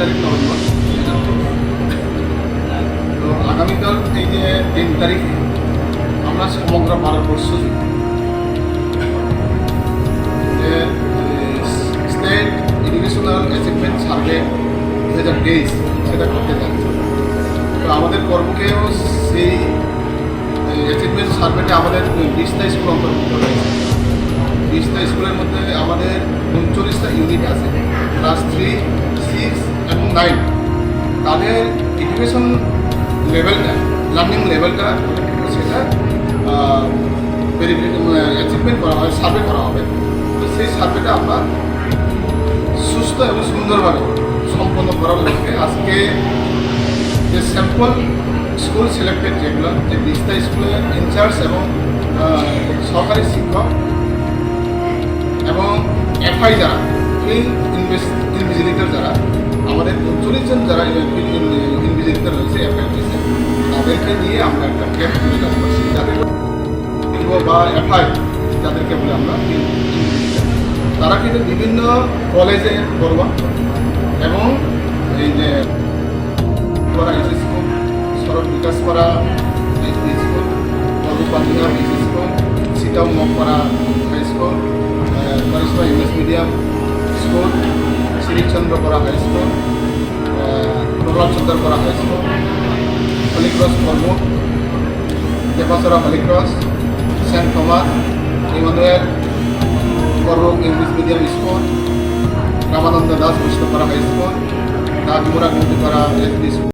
তারিখ নভেম্বর 2024। তো আগামীকাল এই যে 3 তারিখে আমরা সমগ্র ভারতবর্ষ যে স্টেট এডুকেশনাল অ্যাচিভমেন্ট সার্ভে 2023 সেটা করতে যাচ্ছে। তো আমাদের কর্মকেও সেই অ্যাচিভমেন্ট সার্ভেটা আমাদের 20টা স্কুল অন্তর্ভুক্ত রয়েছে। 20টা স্কুলের মধ্যে আমাদের 39টা ইউনিট আছে, ক্লাস 3, 6 এবং 9। তাদের এডুকেশন লেভেলটা, লার্নিং লেভেলটা সেটা অ্যাচিভমেন্ট করা হবে, সার্ভে করা হবে। তো সেই সার্ভেটা আমরা সুস্থ এবং সুন্দরভাবে সম্পন্ন করার লক্ষ্যে আজকে যে স্যাম্পল স্কুল সিলেক্টেড যেগুলো, যে 20টা স্কুলের ইনচার্জ এবং সরকারি শিক্ষক এবং এফআই যারা, ফিল্ড ইনভিজিলেটর যারা, আমাদের 39 জন যারা ইনভিজিলেটর রয়েছে এফআই রয়েছে, তাদেরকে নিয়ে আমরা একটা ক্যাম্প করে কাজ করছি। যাদের বা এফআই যাদেরকে বলে আমরা তারা কিন্তু বিভিন্ন কলেজে পড়বা এবং এই যে করা এস স্কুল, সড়ক বিকাশ করা স্কুল, পর্বপান্ডিয়া স্কুল, সীতাও মকপাড়া হাই স্কুল, কারিশমা ইংলিশ মিডিয়াম স্কুল, শ্রীচন্দ্র করা হাই স্কুল, প্রহ্লাদ চন্দ্র করা হাই স্কুল, হলিক্রস কর্ম, Debasara Holy Cross, Saint Thomas Emmanuel কর্ম English medium school, Ramananda Das Bishnupara high school, Rajmura Gandipara SB school.